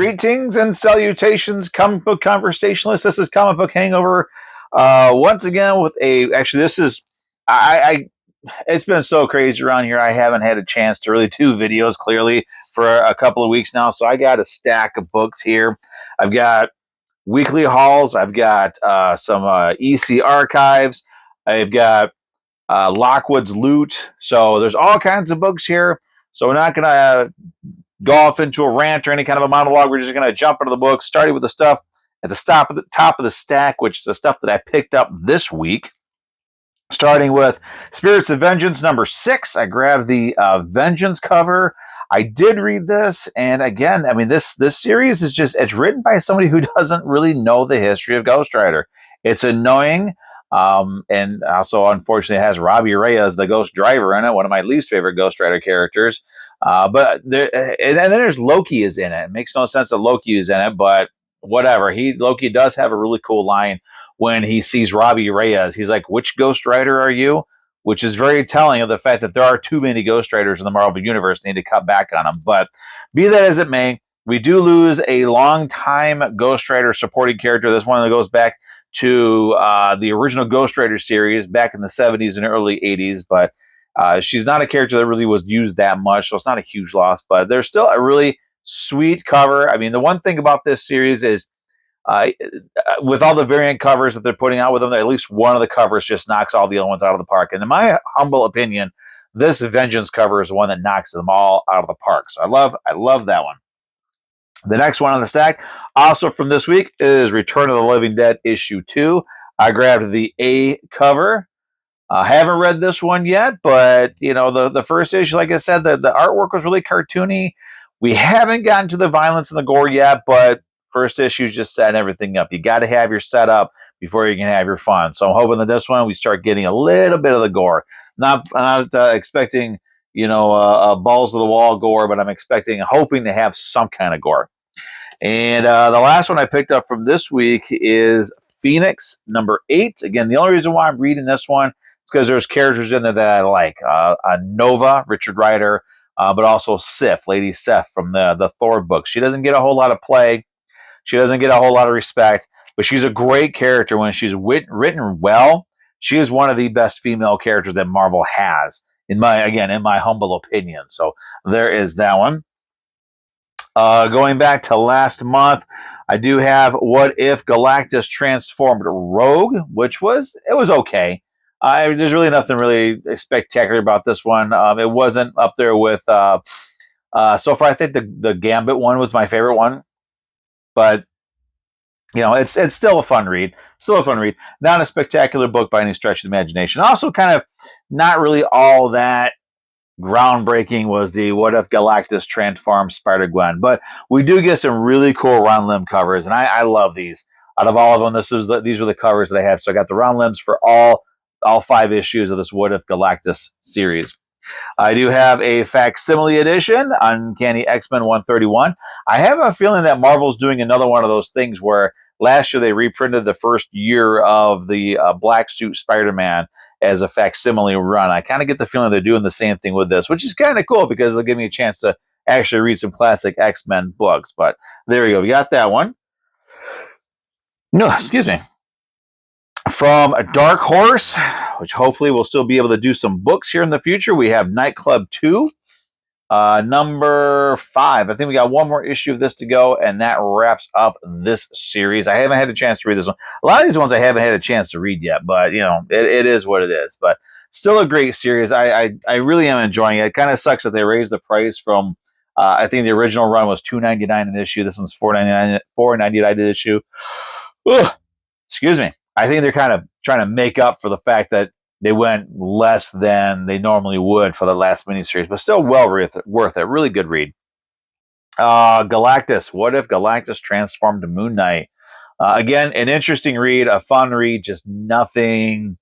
Greetings and salutations, comic book conversationalists. This is Comic Book Hangover. Once again, with actually, this is it's been so crazy around here. I haven't had a chance to really do videos clearly for a couple of weeks now. So I got a stack of books here. I've got weekly hauls. I've got some EC archives. I've got Lockwood's loot. So there's all kinds of books here. So we're not going to go off into a rant or any kind of a monologue. We're just going to jump into the book, starting with the stuff at the top of the stack, which is the stuff that I picked up this week. Starting with Spirits of Vengeance #6. I grabbed the Vengeance cover. I did read this, and again, I mean, this series is it's written by somebody who doesn't really know the history of Ghost Rider. It's annoying, and also, unfortunately, it has Robbie Reyes, the Ghost Driver, in it, one of my least favorite Ghost Rider characters. But and then there's Loki is in it. It makes no sense that Loki is in it, but whatever. Loki does have a really cool line when he sees Robbie Reyes. He's like, "Which Ghost Rider are you?" Which is very telling of the fact that there are too many Ghost Riders in the Marvel Universe. They need to cut back on them. But be that as it may, we do lose a long-time Ghost Rider supporting character. This one that goes back to the original Ghost Rider series back in the 70s and early 80s. But she's not a character that really was used that much, so it's not a huge loss. But there's still a really sweet cover. I mean, the one thing about this series is with all the variant covers that they're putting out with them, at least one of the covers just knocks all the other ones out of the park. And in my humble opinion, this Vengeance cover is the one that knocks them all out of the park. So I love that one. The next one on the stack, also from this week, is Return of the Living Dead #2. I grabbed the A cover. I haven't read this one yet, but you know, the first issue, like I said, the artwork was really cartoony. We haven't gotten to the violence and the gore yet, but first issue just setting everything up. You got to have your setup before you can have your fun. So I'm hoping that this one we start getting a little bit of the gore. Not expecting, you know, balls of the wall gore, but I'm hoping to have some kind of gore. And the last one I picked up from this week is Phoenix #8. Again, the only reason why I'm reading this one is because there's characters in there that I like. Nova, Richard Rider, but also Sif, Lady Sif from the Thor books. She doesn't get a whole lot of play. She doesn't get a whole lot of respect, but she's a great character when she's written well. She is one of the best female characters that Marvel has, in my humble opinion. So there is that one. Going back to last month, I do have What If Galactus Transformed Rogue, which was okay. There's really nothing really spectacular about this one. It wasn't up there with so far. I think the Gambit one was my favorite one. But, you know, it's still a fun read. Not a spectacular book by any stretch of the imagination. Also kind of not really all that groundbreaking was the What If Galactus Transformed Spider-Gwen. But we do get some really cool round limb covers, and I love these. Out of all of them, these were the covers that I have. So I got the round limbs for all 5 issues of this What If Galactus series. I do have a facsimile edition, Uncanny X-Men 131. I have a feeling that Marvel's doing another one of those things where last year they reprinted the first year of the Black Suit Spider-Man as a facsimile run. I kind of get the feeling they're doing the same thing with this, which is kind of cool because they'll give me a chance to actually read some classic X-Men books. But there we go. We got that one. No, excuse me. From Dark Horse, which hopefully we'll still be able to do some books here in the future, we have Nightclub 2, #5. I think we got one more issue of this to go, and that wraps up this series. I haven't had a chance to read this one. A lot of these ones I haven't had a chance to read yet, but, you know, it is what it is. But still a great series. I really am enjoying it. It kind of sucks that they raised the price from, I think the original run was $2.99 an issue. This one's $4.99 an issue. Ugh, excuse me. I think they're kind of trying to make up for the fact that they went less than they normally would for the last miniseries, but still well worth it. Really good read. Galactus. What If Galactus Transformed Moon Knight? Again, an interesting read, a fun read, just nothing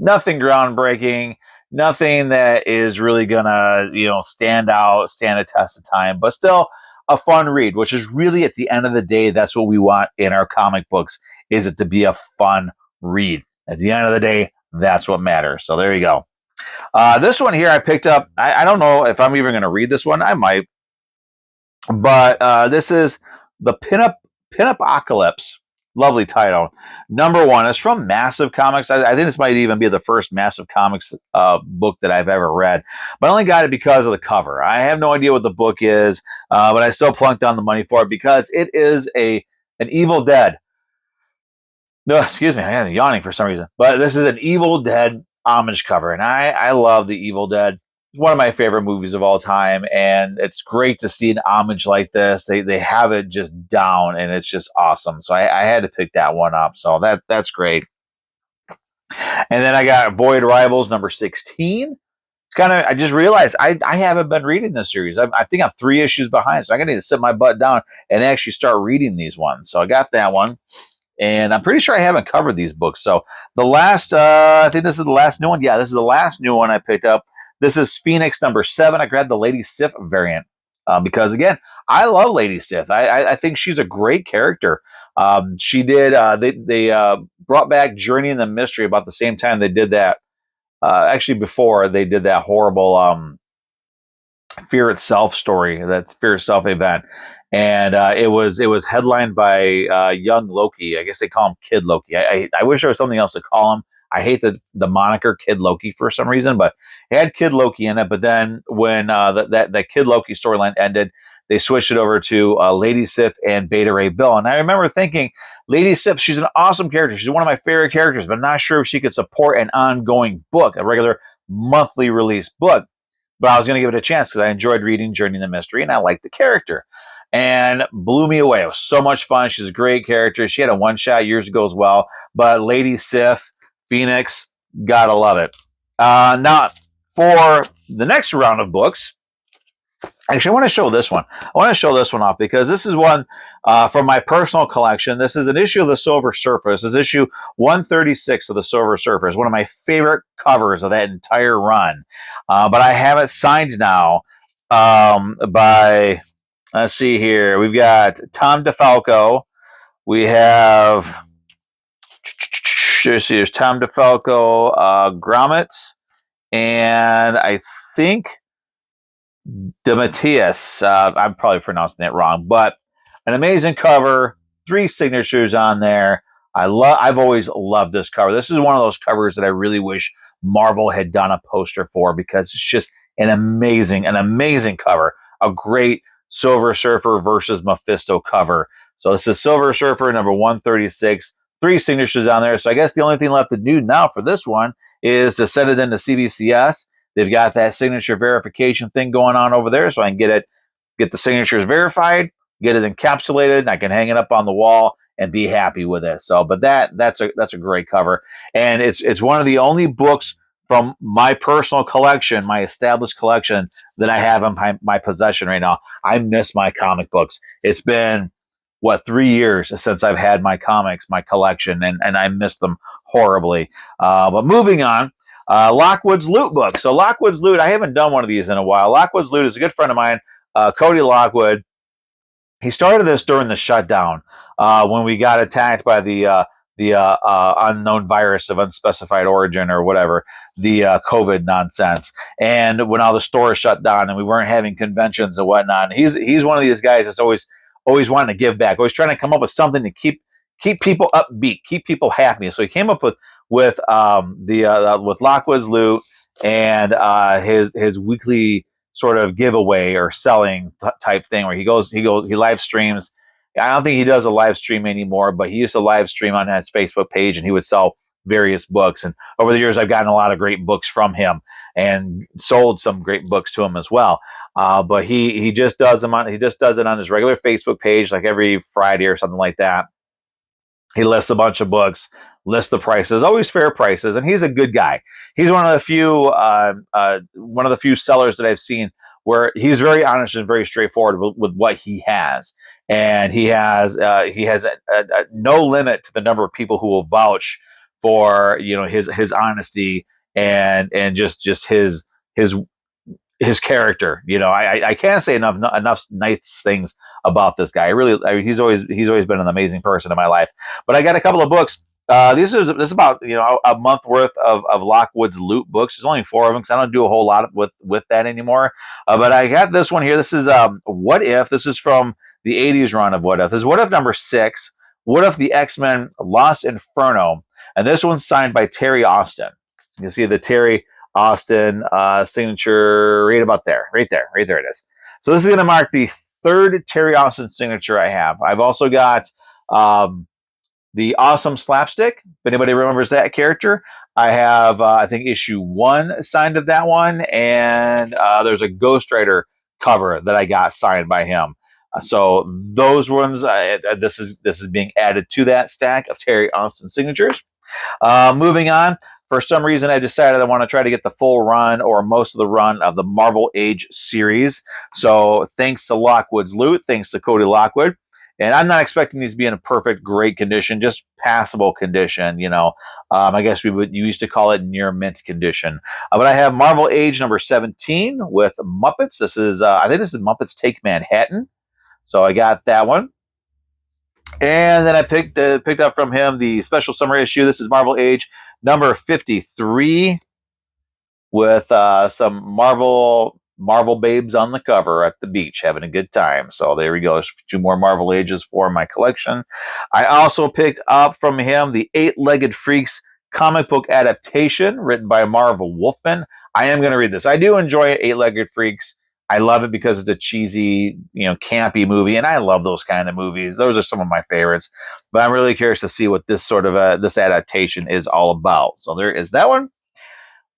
groundbreaking, nothing that is really gonna, you know, stand a test of time, but still a fun read, which is really at the end of the day, that's what we want in our comic books, is it to be a fun read. At the end of the day, that's what matters. So there you go. This one here I picked up. I don't know if I'm even going to read this one. I might. But this is The Pinup Apocalypse. Lovely title. Number one is from Massive Comics. I think this might even be the first Massive Comics book that I've ever read. But I only got it because of the cover. I have no idea what the book is, but I still plunked down the money for it because it is an Evil Dead. No, excuse me, I'm yawning for some reason. But this is an Evil Dead homage cover, and I love the Evil Dead. One of my favorite movies of all time, and it's great to see an homage like this. They have it just down, and it's just awesome. So I had to pick that one up. So that's great. And then I got Void Rivals number 16. It's kind of, I just realized I haven't been reading this series. I think I'm 3 issues behind, so I need to sit my butt down and actually start reading these ones. So I got that one. And I'm pretty sure I haven't covered these books. So the last, I think this is the last new one. Yeah, this is the last new one I picked up. This is Phoenix number 7. I grabbed the Lady Sif variant because, again, I love Lady Sif. I think she's a great character. She did, they brought back Journey in the Mystery about the same time they did that. Actually, before they did that horrible Fear Itself story, that Fear Itself event. And it was headlined by young Loki. I guess they call him Kid Loki. I wish there was something else to call him. I hate the moniker Kid Loki for some reason, but it had Kid Loki in it. But then when that Kid Loki storyline ended, they switched it over to Lady Sif and Beta Ray Bill. And I remember thinking, Lady Sif, she's an awesome character. She's one of my favorite characters, but I'm not sure if she could support an ongoing book, a regular monthly release book. But I was going to give it a chance because I enjoyed reading Journey in the Mystery and I liked the character. And blew me away. It was so much fun. She's a great character. She had a one-shot years ago as well. But Lady Sif, Phoenix, gotta love it. Now, for the next round of books, actually, I want to show this one. I want to show this one off because this is one from my personal collection. This is an issue of the Silver Surfer. This is issue 136 of the Silver Surfer. It's one of my favorite covers of that entire run. But I have it signed now by... Let's see here. We've got Tom DeFalco. We have there's Tom DeFalco, Gromitz, and I think DeMatteis. I'm probably pronouncing it wrong, but an amazing cover. 3 signatures on there. I've always loved this cover. This is one of those covers that I really wish Marvel had done a poster for because it's just an amazing cover. A great Silver Surfer versus Mephisto cover. So this is Silver Surfer number 136. 3 signatures on there. So I guess the only thing left to do now for this one is to send it into CBCS. They've got that signature verification thing going on over there, so I can get the signatures verified, get it encapsulated, and I can hang it up on the wall and be happy with it. So, but that's a great cover, and it's one of the only books from my personal collection, my established collection, that I have in my possession right now. I miss my comic books. It's been, 3 years since I've had my comics, my collection, and I miss them horribly. But moving on, Lockwood's Loot book. So Lockwood's Loot, I haven't done one of these in a while. Lockwood's Loot is a good friend of mine, Cody Lockwood. He started this during the shutdown when we got attacked by the unknown virus of unspecified origin or whatever, the COVID nonsense. And when all the stores shut down and we weren't having conventions and whatnot, he's one of these guys that's always wanting to give back, always trying to come up with something to keep people upbeat, keep people happy. So he came up with Lockwood's Loot and his weekly sort of giveaway or selling type thing where he live streams. I don't think he does a live stream anymore, but he used to live stream on his Facebook page and he would sell various books. And over the years, I've gotten a lot of great books from him and sold some great books to him as well. But he just does it on his regular Facebook page, like every Friday or something like that. He lists a bunch of books, lists the prices, always fair prices, and he's a good guy. He's one of the few sellers that I've seen where he's very honest and very straightforward with what he has, and he has no limit to the number of people who will vouch for his honesty and just his character. I can't say enough nice things about this guy. He's always been an amazing person in my life. But I got a couple of books. This is about a month worth of Lockwood's Loot books. There's only 4 of them because I don't do a whole lot with that anymore. But I got this one here. This is What If. This is from the 80s run of What If. This is What If number 6, What If the X-Men Lost Inferno, and this one's signed by Terry Austin. You see the Terry Austin signature right about there, right there it is. So this is going to mark the 3rd Terry Austin signature I have. I've also got the Awesome Slapstick. If anybody remembers that character, I have, I think, issue 1 signed of that one, and there's a Ghost Rider cover that I got signed by him. So those ones, this is being added to that stack of Terry Austin signatures. Moving on, for some reason, I decided I want to try to get the full run or most of the run of the Marvel Age series. So thanks to Lockwood's Loot, thanks to Cody Lockwood. And I'm not expecting these to be in a perfect, great condition, just passable condition, you know. I guess you used to call it near mint condition. But I have Marvel Age number 17 with Muppets. This is, I think this is Muppets Take Manhattan. So I got that one. And then I picked up from him the special summer issue. This is Marvel Age number 53 with some Marvel babes on the cover at the beach having a good time. So there we go. There's 2 more Marvel Ages for my collection. I also picked up from him the 8-Legged Freaks comic book adaptation written by Marvel Wolfman. I am going to read this. I do enjoy 8-Legged Freaks. I love it because it's a cheesy, you know, campy movie, and I love those kind of movies. Those are some of my favorites. But I'm really curious to see what this sort of this adaptation is all about. So there is that one.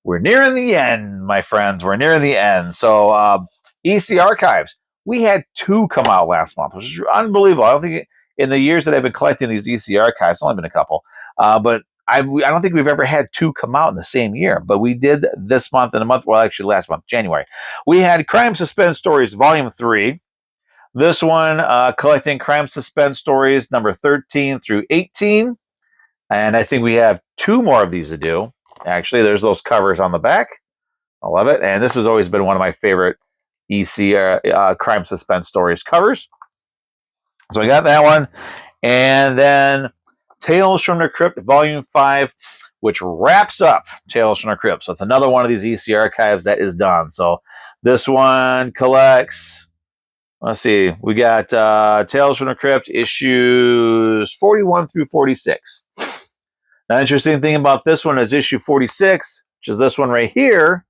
We're nearing the end, my friends. We're nearing the end. So EC Archives, we had 2 come out last month, which is unbelievable. I don't think in the years that I've been collecting these EC Archives, it's only been a couple, but I don't think we've ever had 2 come out in the same year, but we did this month and a month, well, actually last month, January. We had Crime Suspense Stories Volume 3. This one, collecting Crime Suspense Stories number 13 through 18. And I think we have 2 more of these to do. Actually, there's those covers on the back. I love it. And this has always been one of my favorite EC Crime Suspense Stories covers. So I got that one. And then Tales from the Crypt, Volume 5, which wraps up Tales from the Crypt. So it's another one of these EC Archives that is done. So this one collects, let's see, we got Tales from the Crypt issues 41 through 46. Now, interesting thing about this one is issue 46, which is this one right here.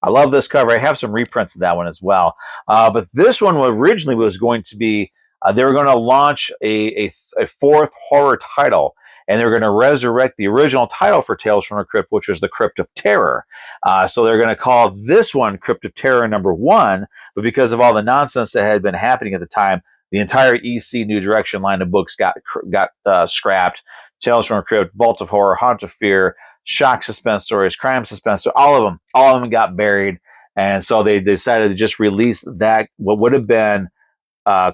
I love this cover. I have some reprints of that one as well. But this one originally was going to be, they were going to launch a 4th horror title, and they were going to resurrect the original title for Tales from the Crypt, which was the Crypt of Terror. So they're going to call this one Crypt of Terror number 1, but because of all the nonsense that had been happening at the time, the entire EC New Direction line of books got scrapped. Tales from the Crypt, Vault of Horror, Haunt of Fear, Shock Suspense Stories, Crime Suspense Stories, all of them got buried. And so they decided to just release that, what would have been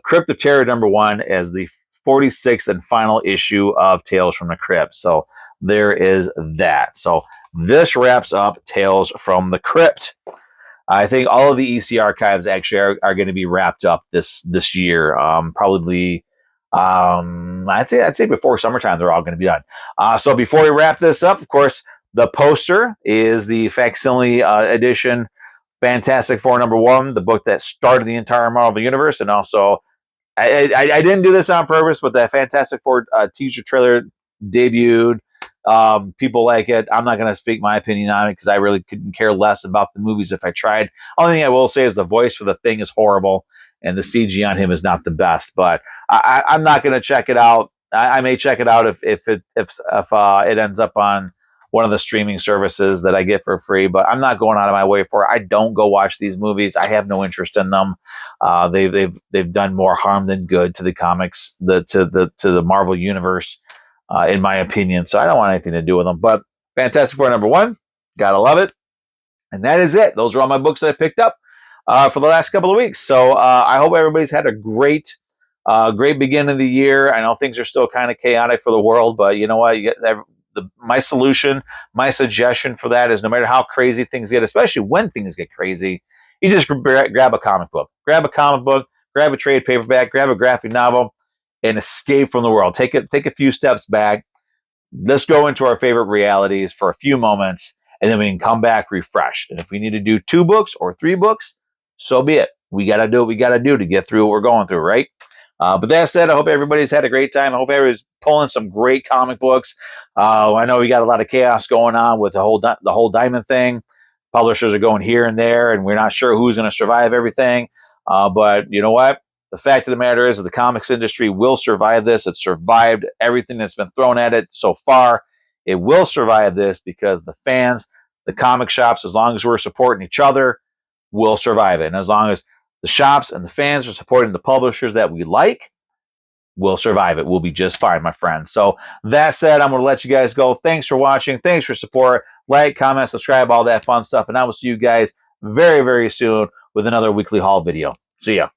Crypt of Terror number 1 as the 46th and final issue of Tales from the Crypt. So there is that. So this wraps up Tales from the Crypt. I think all of the EC Archives actually are going to be wrapped up this year. Probably, I'd say before summertime, they're all going to be done. So before we wrap this up, of course, the poster is the facsimile edition Fantastic Four number 1, the book that started the entire Marvel Universe. And also, I didn't do this on purpose, but that Fantastic Four teaser trailer debuted. People like it. I'm not going to speak my opinion on it because I really couldn't care less about the movies if I tried. Only thing I will say is the voice for the Thing is horrible, and the CG on him is not the best. But I'm not going to check it out. I may check it out if it ends up on one of the streaming services that I get for free. But I'm not going out of my way for it. I don't go watch these movies. I have no interest in them. They've done more harm than good to the comics, to the Marvel universe. In my opinion. So I don't want anything to do with them. But Fantastic Four number 1, gotta love it. And that is it. Those are all my books that I picked up for the last couple of weeks. So I hope everybody's had a great beginning of the year. I know things are still kind of chaotic for the world, but you know what? My suggestion for that is no matter how crazy things get, especially when things get crazy, you just grab a comic book. Grab a comic book, grab a trade paperback, grab a graphic novel, and escape from the world. Take a few steps back. Let's go into our favorite realities for a few moments, and then we can come back refreshed. And if we need to do 2 books or 3 books, so be it. We got to do what we got to do to get through what we're going through, right? But that said, I hope everybody's had a great time. I hope everybody's pulling some great comic books. I know we got a lot of chaos going on with the whole Diamond thing. Publishers are going here and there, and we're not sure who's going to survive everything. But you know what? The fact of the matter is that the comics industry will survive this. It survived everything that's been thrown at it so far. It will survive this because the fans, the comic shops, as long as we're supporting each other, will survive it. And as long as the shops and the fans are supporting the publishers that we like, we'll survive it. We'll be just fine, my friends. So that said, I'm going to let you guys go. Thanks for watching. Thanks for support. Like, comment, subscribe, all that fun stuff. And I will see you guys very, very soon with another weekly haul video. See ya.